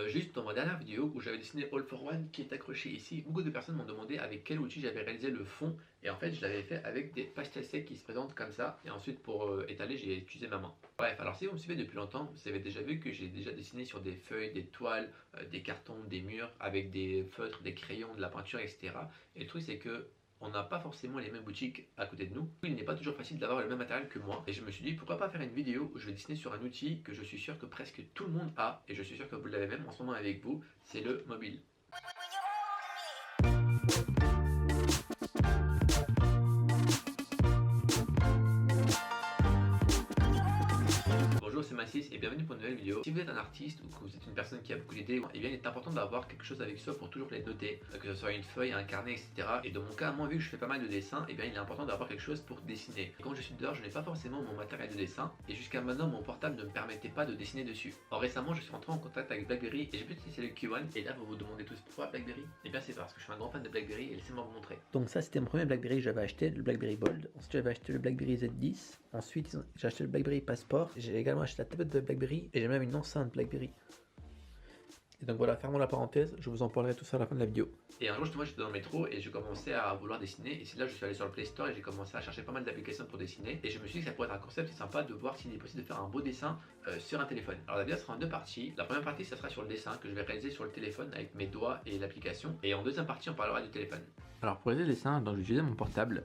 Juste dans ma dernière vidéo où j'avais dessiné All for One qui est accroché ici, beaucoup de personnes m'ont demandé avec quel outil j'avais réalisé le fond et en fait je l'avais fait avec des pastels secs qui se présentent comme ça et ensuite pour étaler j'ai utilisé ma main. Bref, alors si vous me suivez depuis longtemps, vous avez déjà vu que j'ai déjà dessiné sur des feuilles, des toiles, des cartons, des murs avec des feutres, des crayons, de la peinture, etc. Et le truc c'est que on n'a pas forcément les mêmes boutiques à côté de nous. Il n'est pas toujours facile d'avoir le même matériel que moi. Et je me suis dit pourquoi pas faire une vidéo où je vais dessiner sur un outil que je suis sûr que presque tout le monde a. Et je suis sûr que vous l'avez même en ce moment avec vous. C'est le mobile. Bonjour, c'est Massis et bienvenue pour une nouvelle vidéo. Si vous êtes un artiste ou que vous êtes une personne qui a beaucoup d'idées, eh bien il est important d'avoir quelque chose avec soi pour toujours les noter, que ce soit une feuille, un carnet, etc. Et dans mon cas, moi vu que je fais pas mal de dessins, eh bien il est important d'avoir quelque chose pour dessiner. Et quand je suis dehors, je n'ai pas forcément mon matériel de dessin et jusqu'à maintenant mon portable ne me permettait pas de dessiner dessus. Or récemment, je suis rentré en contact avec BlackBerry et j'ai pu utiliser le Q1 et là vous vous demandez tous pourquoi BlackBerry. Et bien c'est parce que je suis un grand fan de BlackBerry et laissez-moi vous montrer. Donc ça c'était mon premier BlackBerry que j'avais acheté, le BlackBerry Bold. Ensuite j'avais acheté le BlackBerry Z10. Ensuite j'ai acheté le BlackBerry Passport. J'ai également acheté la tablette de BlackBerry et j'ai même une enceinte BlackBerry. Et donc voilà, fermons la parenthèse, je vous en parlerai tout ça à la fin de la vidéo. Et un jour justement j'étais dans le métro et je commençais à vouloir dessiner et c'est là que je suis allé sur le Play Store et j'ai commencé à chercher pas mal d'applications pour dessiner et je me suis dit que ça pourrait être un concept sympa de voir s'il est possible de faire un beau dessin sur un téléphone. Alors la vidéo sera en deux parties. La première partie ça sera sur le dessin que je vais réaliser sur le téléphone avec mes doigts et l'application et en deuxième partie on parlera du téléphone. Alors pour réaliser le dessin, donc j'ai utilisé mon portable.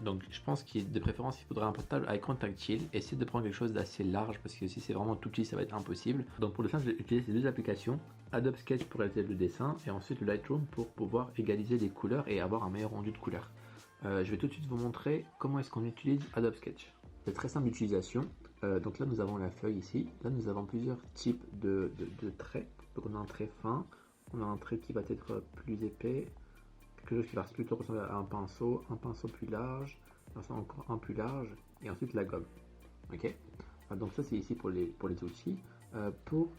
Donc je pense qu'il de préférence il faudrait un portable à écran tactile. Essayez de prendre quelque chose d'assez large parce que si c'est vraiment tout petit ça va être impossible. Donc pour le dessin j'ai utilisé ces deux applications, Adobe Sketch pour réaliser le dessin et ensuite le Lightroom pour pouvoir égaliser les couleurs et avoir un meilleur rendu de couleurs. Je vais tout de suite vous montrer comment est-ce qu'on utilise Adobe Sketch. C'est très simple d'utilisation. Donc là nous avons la feuille ici. Là nous avons plusieurs types de traits. Donc on a un trait fin, on a un trait qui va être plus épais, quelque chose qui va plutôt ressembler à un pinceau plus large, encore un plus large, et ensuite la gomme. Ok. Donc ça c'est ici pour les outils. Pour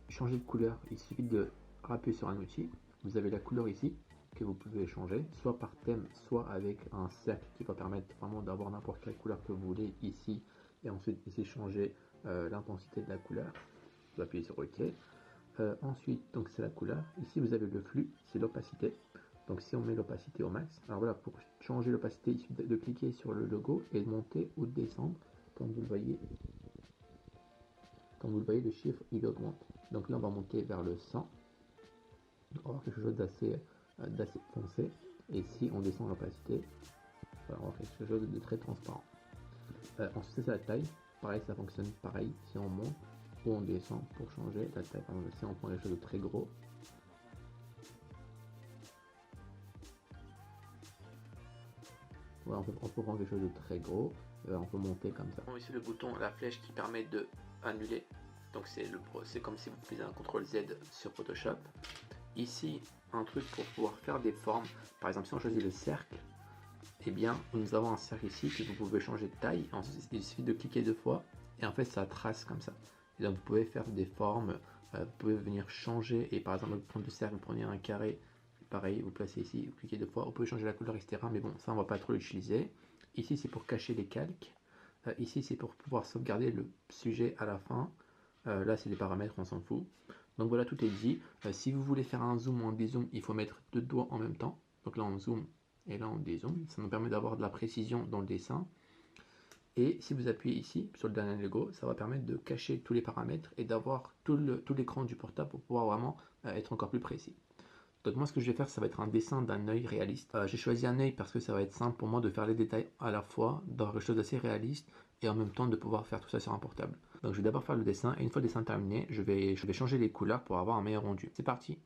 changer de couleur, il suffit de appuyer sur un outil. Vous avez la couleur ici que vous pouvez changer, soit par thème, soit avec un cercle qui va permettre vraiment d'avoir n'importe quelle couleur que vous voulez ici, et ensuite ici changer l'intensité de la couleur. Vous appuyez sur OK. Ensuite, donc c'est la couleur. Ici vous avez le flux, c'est l'opacité. Donc si on met l'opacité au max, alors voilà, pour changer l'opacité, il suffit de cliquer sur le logo et de monter ou de descendre. Comme vous le voyez, le chiffre il augmente. Donc là on va monter vers le 100. On va avoir quelque chose d'assez foncé. Et si on descend l'opacité, on va avoir quelque chose de très transparent. Ensuite c'est la taille. Pareil, ça fonctionne pareil si on monte ou on descend pour changer la taille. Par exemple, si on prend quelque chose de très gros, voilà, on peut prendre quelque chose de très gros, on peut monter comme ça. Ici le bouton, la flèche qui permet de annuler. Donc c'est comme si vous faisiez un CTRL Z sur Photoshop. Ici, un truc pour pouvoir faire des formes. Par exemple, si on choisit le cercle, eh bien, nous avons un cercle ici que vous pouvez changer de taille. Ensuite, il suffit de cliquer deux fois et en fait, ça trace comme ça. Et donc, vous pouvez faire des formes. Vous pouvez venir changer et par exemple, vous prenez le cercle, vous prenez un carré. Pareil, vous placez ici, vous cliquez deux fois. Vous pouvez changer la couleur, etc. Mais bon, ça, on va pas trop l'utiliser. Ici, c'est pour cacher les calques. Ici, c'est pour pouvoir sauvegarder le sujet à la fin. Là c'est les paramètres, on s'en fout. Donc voilà, tout est dit. Si vous voulez faire un zoom ou un dézoom, il faut mettre deux doigts en même temps. Donc là on zoom et là on dézoom. Ça nous permet d'avoir de la précision dans le dessin. Et si vous appuyez ici sur le dernier logo, ça va permettre de cacher tous les paramètres et d'avoir tout l'écran du portable pour pouvoir vraiment être encore plus précis. Donc moi ce que je vais faire, ça va être un dessin d'un œil réaliste. J'ai choisi un œil parce que ça va être simple pour moi de faire les détails à la fois, d'avoir quelque chose d'assez réaliste et en même temps de pouvoir faire tout ça sur un portable. Donc je vais d'abord faire le dessin et une fois le dessin terminé, je vais changer les couleurs pour avoir un meilleur rendu. C'est parti!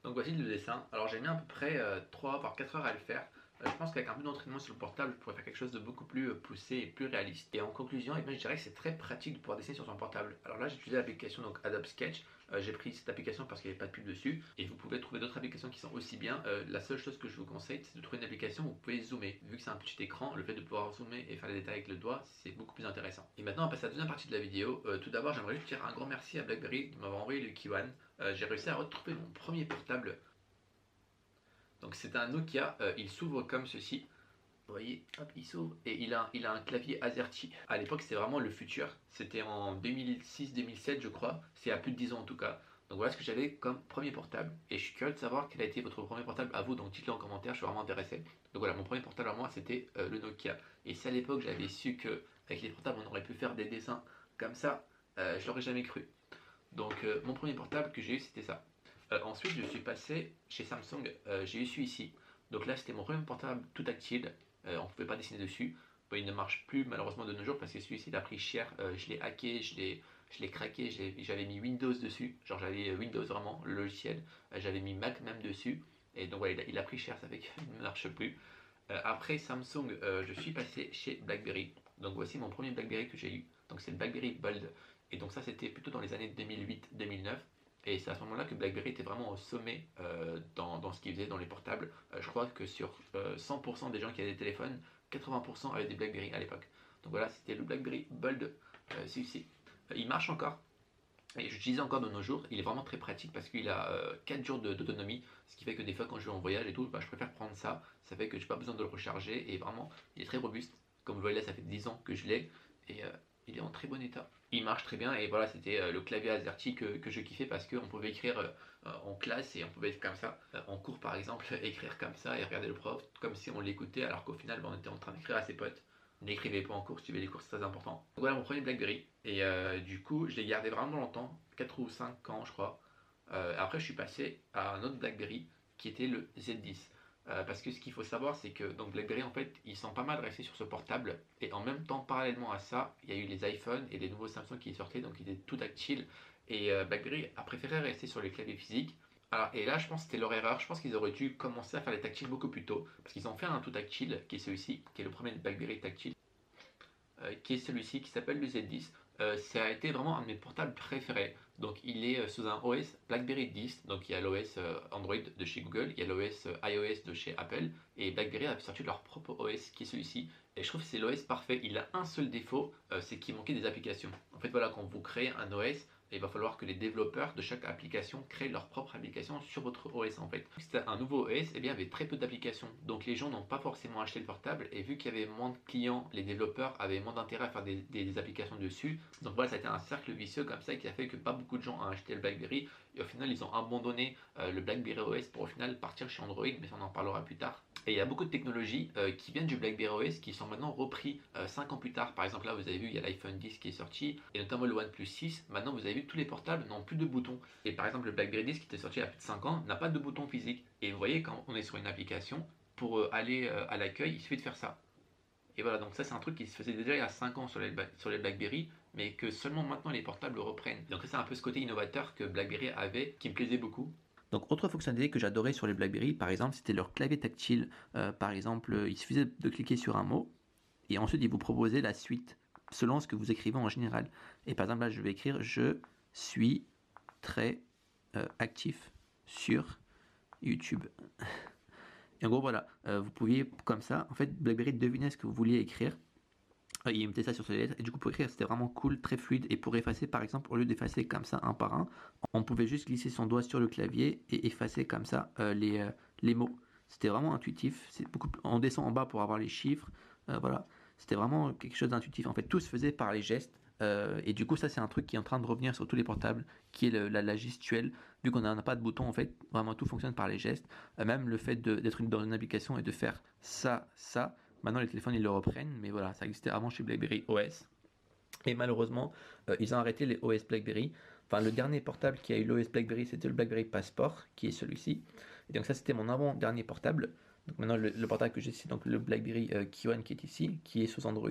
Donc voici le dessin. Alors j'ai mis à peu près 3 voire 4 heures à le faire. Je pense qu'avec un peu d'entraînement sur le portable, je pourrais faire quelque chose de beaucoup plus poussé et plus réaliste. Et en conclusion, eh bien, je dirais que c'est très pratique de pouvoir dessiner sur son portable. Alors là, j'ai utilisé l'application donc Adobe Sketch. J'ai pris cette application parce qu'il n'y avait pas de pub dessus. Et vous pouvez trouver d'autres applications qui sont aussi bien. La seule chose que je vous conseille, c'est de trouver une application où vous pouvez zoomer. Vu que c'est un petit écran, le fait de pouvoir zoomer et faire les détails avec le doigt, c'est beaucoup plus intéressant. Et maintenant, on passe à la deuxième partie de la vidéo. Tout d'abord, j'aimerais juste dire un grand merci à BlackBerry de m'avoir envoyé le Kiwan. J'ai réussi à retrouver mon premier portable. Donc c'est un Nokia, il s'ouvre comme ceci. Vous voyez, hop, il s'ouvre et il a un clavier AZERTY. À l'époque, c'était vraiment le futur. C'était en 2006-2007, je crois. C'est à plus de 10 ans en tout cas. Donc voilà ce que j'avais comme premier portable. Et je suis curieux de savoir quel a été votre premier portable à vous. Donc dites-le en commentaire, je suis vraiment intéressé. Donc voilà, mon premier portable à moi, c'était le Nokia. Et si à l'époque, j'avais su qu'avec les portables, on aurait pu faire des dessins comme ça, je l'aurais jamais cru. Donc mon premier portable que j'ai eu, c'était ça. Ensuite, je suis passé chez Samsung. J'ai eu celui-ci. Donc là, c'était mon premier portable tout tactile. On ne pouvait pas dessiner dessus. Bon, il ne marche plus malheureusement de nos jours parce que celui-ci il a pris cher. Je l'ai hacké, je l'ai craqué. J'avais mis Windows dessus. Genre j'avais Windows vraiment, le logiciel. J'avais mis Mac même dessus. Et donc voilà, il a pris cher, ça fait qu'il ne marche plus. Après Samsung, je suis passé chez BlackBerry. Donc voici mon premier BlackBerry que j'ai eu. Donc c'est le BlackBerry Bold. Et donc ça c'était plutôt dans les années 2008-2009. Et c'est à ce moment-là que BlackBerry était vraiment au sommet dans ce qu'il faisait dans les portables. Je crois que sur 100% des gens qui avaient des téléphones, 80% avaient des BlackBerry à l'époque. Donc voilà, c'était le BlackBerry Bold, celui-ci. Il marche encore. Et j'utilise encore de nos jours, il est vraiment très pratique parce qu'il a 4 jours d'autonomie, ce qui fait que des fois quand je vais en voyage et tout, bah, je préfère prendre ça, ça fait que j'ai pas besoin de le recharger et vraiment il est très robuste. Comme vous voyez là, ça fait 10 ans que je l'ai et il est en très bon état. Il marche très bien et voilà, c'était le clavier AZERTY que je kiffais parce qu'on pouvait écrire en classe et on pouvait être comme ça, en cours par exemple, écrire comme ça et regarder le prof comme si on l'écoutait alors qu'au final bah, on était en train d'écrire à ses potes. N'écrivez pas en cours, suivez les cours, c'est très important. Donc voilà mon premier BlackBerry. Et du coup, je l'ai gardé vraiment longtemps, 4 ou 5 ans je crois. Après, je suis passé à un autre BlackBerry qui était le Z10. Parce que ce qu'il faut savoir, c'est que donc BlackBerry en fait, ils sont pas mal restés sur ce portable. Et en même temps, parallèlement à ça, il y a eu les iPhones et les nouveaux Samsung qui sortaient, donc ils étaient tout tactiles. Et BlackBerry a préféré rester sur les claviers physiques. Alors, et là, je pense que c'était leur erreur. Je pense qu'ils auraient dû commencer à faire les tactiles beaucoup plus tôt. Parce qu'ils ont fait un tout tactile, qui est celui-ci, qui est le premier BlackBerry tactile, qui est celui-ci, qui s'appelle le Z10. Ça a été vraiment un de mes portables préférés. Donc, il est sous un OS BlackBerry 10. Donc, il y a l'OS Android de chez Google, il y a l'OS iOS de chez Apple. Et BlackBerry a sorti leur propre OS, qui est celui-ci. Et je trouve que c'est l'OS parfait. Il a un seul défaut, c'est qu'il manquait des applications. En fait, voilà, quand vous créez un OS, il va falloir que les développeurs de chaque application créent leur propre application sur votre OS en fait. Si c'était un nouveau OS, eh bien, il y avait très peu d'applications. Donc les gens n'ont pas forcément acheté le portable et vu qu'il y avait moins de clients, les développeurs avaient moins d'intérêt à faire des applications dessus. Donc voilà, ça a été un cercle vicieux comme ça qui a fait que pas beaucoup de gens ont acheté le BlackBerry et au final ils ont abandonné le BlackBerry OS pour au final partir chez Android, mais ça on en parlera plus tard. Et il y a beaucoup de technologies qui viennent du BlackBerry OS qui sont maintenant repris 5 ans plus tard. Par exemple, là, vous avez vu, il y a l'iPhone 10 qui est sorti, et notamment le OnePlus 6. Maintenant, vous avez vu, tous les portables n'ont plus de boutons. Et par exemple, le BlackBerry 10 qui était sorti il y a plus de 5 ans n'a pas de bouton physique. Et vous voyez, quand on est sur une application, pour aller à l'accueil, il suffit de faire ça. Et voilà, donc ça, c'est un truc qui se faisait déjà il y a 5 ans sur les BlackBerry, mais que seulement maintenant les portables reprennent. Donc ça, c'est un peu ce côté innovateur que BlackBerry avait, qui me plaisait beaucoup. Donc autre fonctionnalité que j'adorais sur les BlackBerry, par exemple, c'était leur clavier tactile. Par exemple, il suffisait de cliquer sur un mot et ensuite il vous proposait la suite selon ce que vous écrivez en général. Et par exemple là, je vais écrire je suis très actif sur YouTube. Et en gros voilà, vous pouviez comme ça, en fait BlackBerry devinait ce que vous vouliez écrire. Il mettait ça sur ses lettres et du coup pour écrire c'était vraiment cool, très fluide. Et pour effacer par exemple, au lieu d'effacer comme ça un par un, on pouvait juste glisser son doigt sur le clavier et effacer comme ça les mots. C'était vraiment intuitif. On descend en bas pour avoir les chiffres. Voilà, c'était vraiment quelque chose d'intuitif. En fait, tout se faisait par les gestes. Et du coup, ça c'est un truc qui est en train de revenir sur tous les portables, qui est la gestuelle. Vu qu'on n'a pas de bouton, en fait, vraiment tout fonctionne par les gestes. Même le fait d'être dans une application et de faire ça, ça. Maintenant, les téléphones, ils le reprennent, mais voilà, ça existait avant chez BlackBerry OS. Et malheureusement, ils ont arrêté les OS BlackBerry. Enfin, le dernier portable qui a eu l'OS BlackBerry, c'était le BlackBerry Passport, qui est celui-ci. Et donc ça, c'était mon avant-dernier portable. Donc maintenant, le portable que j'ai, c'est donc le BlackBerry Kiwan qui est ici, qui est sous Android.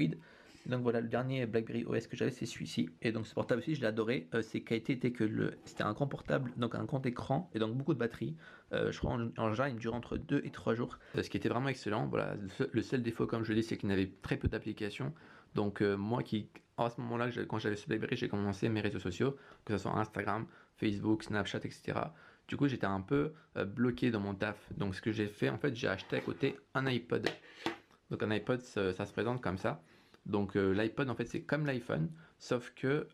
Donc voilà, le dernier BlackBerry OS que j'avais, c'est celui-ci. Et donc ce portable aussi, je l'ai adoré. Ses qualités étaient que c'était un grand portable, donc un grand écran et donc beaucoup de batterie. Je crois en général, il me dure entre 2 et 3 jours, ce qui était vraiment excellent. Voilà, le seul défaut, comme je le dis, c'est qu'il n'avait très peu d'applications. Donc moi qui, à ce moment-là, quand j'avais ce BlackBerry, j'ai commencé mes réseaux sociaux, que ce soit Instagram, Facebook, Snapchat, etc. Du coup, j'étais un peu bloqué dans mon taf. Donc ce que j'ai fait, en fait, j'ai acheté à côté un iPod. Donc un iPod, ça se présente comme ça. Donc l'iPod en fait c'est comme l'iPhone, sauf que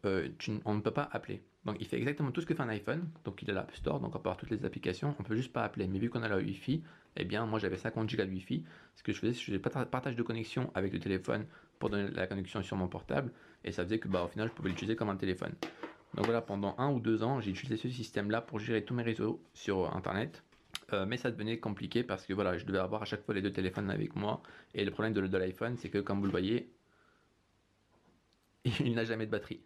on ne peut pas appeler. Donc il fait exactement tout ce que fait un iPhone, donc il a l'App Store, donc on peut avoir toutes les applications, on peut juste pas appeler. Mais vu qu'on a la Wi-Fi, eh bien moi j'avais 50 Go de Wi-Fi. Ce que je faisais, c'est que je faisais partage de connexion avec le téléphone pour donner la connexion sur mon portable, et ça faisait que au final je pouvais l'utiliser comme un téléphone. Donc voilà, pendant 1 ou 2 ans, j'ai utilisé ce système-là pour gérer tous mes réseaux sur Internet. Mais ça devenait compliqué parce que voilà, je devais avoir à chaque fois les 2 téléphones avec moi. Et le problème de l'iPhone, c'est que comme vous le voyez, il n'a jamais de batterie.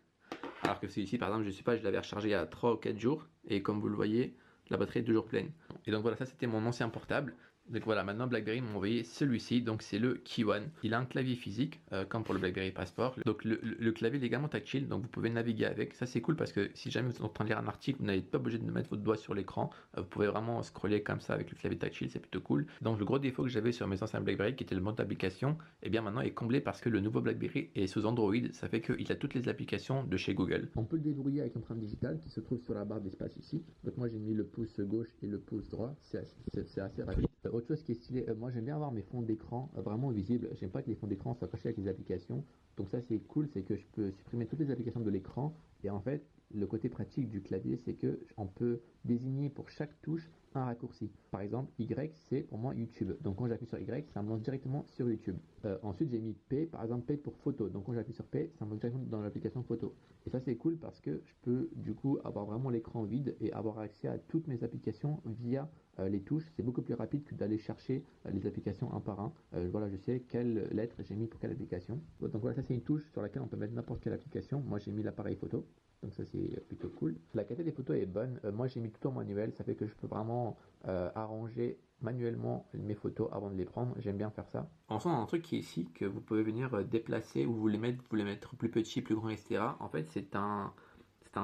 Alors que celui-ci, par exemple, je sais pas, je l'avais rechargé il y a 3 ou 4 jours. Et comme vous le voyez, la batterie est toujours pleine. Et donc voilà, ça c'était mon ancien portable. Donc voilà, maintenant BlackBerry m'a envoyé celui-ci, donc c'est le Key One. Il a un clavier physique, comme pour le BlackBerry Passport. Donc le clavier est également tactile, donc vous pouvez naviguer avec. Ça c'est cool parce que si jamais vous êtes en train de lire un article, vous n'êtes pas obligé de mettre votre doigt sur l'écran. Vous pouvez vraiment scroller comme ça avec le clavier tactile, c'est plutôt cool. Donc le gros défaut que j'avais sur mes anciens BlackBerry, qui était le mode d'application, et bien maintenant est comblé parce que le nouveau BlackBerry est sous Android. Ça fait qu'il a toutes les applications de chez Google. On peut le déverrouiller avec l'empreinte digitale qui se trouve sur la barre d'espace ici. Donc moi j'ai mis le pouce gauche et le pouce droit, c'est assez rapide. Autre chose qui est stylé, moi j'aime bien avoir mes fonds d'écran vraiment visibles. J'aime pas que les fonds d'écran soient cachés avec les applications. Donc ça c'est cool, c'est que je peux supprimer toutes les applications de l'écran. Et en fait, le côté pratique du clavier, c'est que on peut désigner pour chaque touche un raccourci. Par exemple, Y, c'est pour moi YouTube. Donc quand j'appuie sur Y, ça me lance directement sur YouTube. Ensuite, j'ai mis P, par exemple P pour photo. Donc quand j'appuie sur P, ça me lance directement dans l'application photo. Et ça, c'est cool parce que je peux du coup avoir vraiment l'écran vide et avoir accès à toutes mes applications via les touches. C'est beaucoup plus rapide que d'aller chercher les applications un par un. Voilà, je sais quelle lettre j'ai mis pour quelle application. Donc voilà, ça c'est une touche sur laquelle on peut mettre n'importe quelle application. Moi, j'ai mis l'appareil photo. Donc ça c'est plutôt cool. La qualité des photos est bonne. Moi j'ai mis tout en manuel, ça fait que je peux vraiment arranger manuellement mes photos avant de les prendre. J'aime bien faire ça. Enfin, un truc qui est ici que vous pouvez venir déplacer ou vous les mettre plus petits, plus grands, etc. En fait c'est un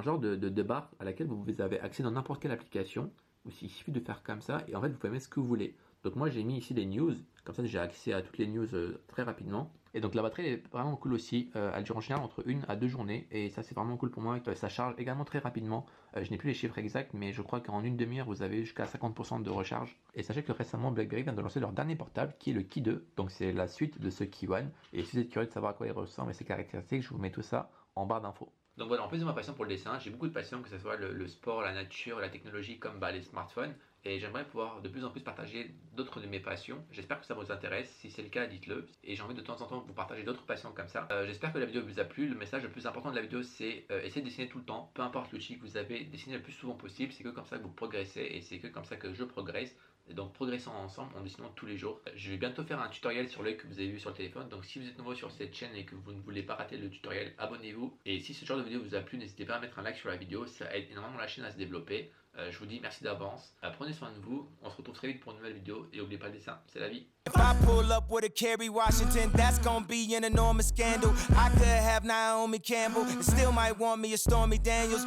genre de barre à laquelle vous avez accès dans n'importe quelle application. Il suffit de faire comme ça et en fait vous pouvez mettre ce que vous voulez. Donc moi j'ai mis ici des news, comme ça j'ai accès à toutes les news très rapidement. Et donc la batterie est vraiment cool aussi, elle dure en général entre 1 à 2 journées et ça c'est vraiment cool pour moi, ça charge également très rapidement. Je n'ai plus les chiffres exacts mais je crois qu'en une demi-heure vous avez jusqu'à 50% de recharge. Et sachez que récemment BlackBerry vient de lancer leur dernier portable qui est le Key 2, donc c'est la suite de ce Key One. Et si vous êtes curieux de savoir à quoi il ressemble et ses caractéristiques, je vous mets tout ça en barre d'infos. Donc voilà, en plus de ma passion pour le dessin, j'ai beaucoup de passion, que ce soit le sport, la nature, la technologie comme les smartphones. Et j'aimerais pouvoir de plus en plus partager d'autres de mes passions. J'espère que ça vous intéresse. Si c'est le cas, dites-le. Et j'ai envie de temps en temps vous partager d'autres passions comme ça. J'espère que la vidéo vous a plu. Le message le plus important de la vidéo, c'est essayer de dessiner tout le temps. Peu importe l'outil que vous avez, dessinez le plus souvent possible. C'est que comme ça que vous progressez et c'est que comme ça que je progresse. Et donc progressons ensemble en dessinant tous les jours. Je vais bientôt faire un tutoriel sur l'œil que vous avez vu sur le téléphone. Donc si vous êtes nouveau sur cette chaîne et que vous ne voulez pas rater le tutoriel, abonnez-vous. Et si ce genre de vidéo vous a plu, n'hésitez pas à mettre un like sur la vidéo. Ça aide énormément la chaîne à se développer. Je vous dis merci d'avance. Prenez soin de vous. On se retrouve très vite pour une nouvelle vidéo. Et n'oubliez pas le dessin, c'est la vie. If I pull up with a Kerry Washington, that's gonna be an enormous scandal. I could have Naomi Campbell and still might want me a Stormy Daniels.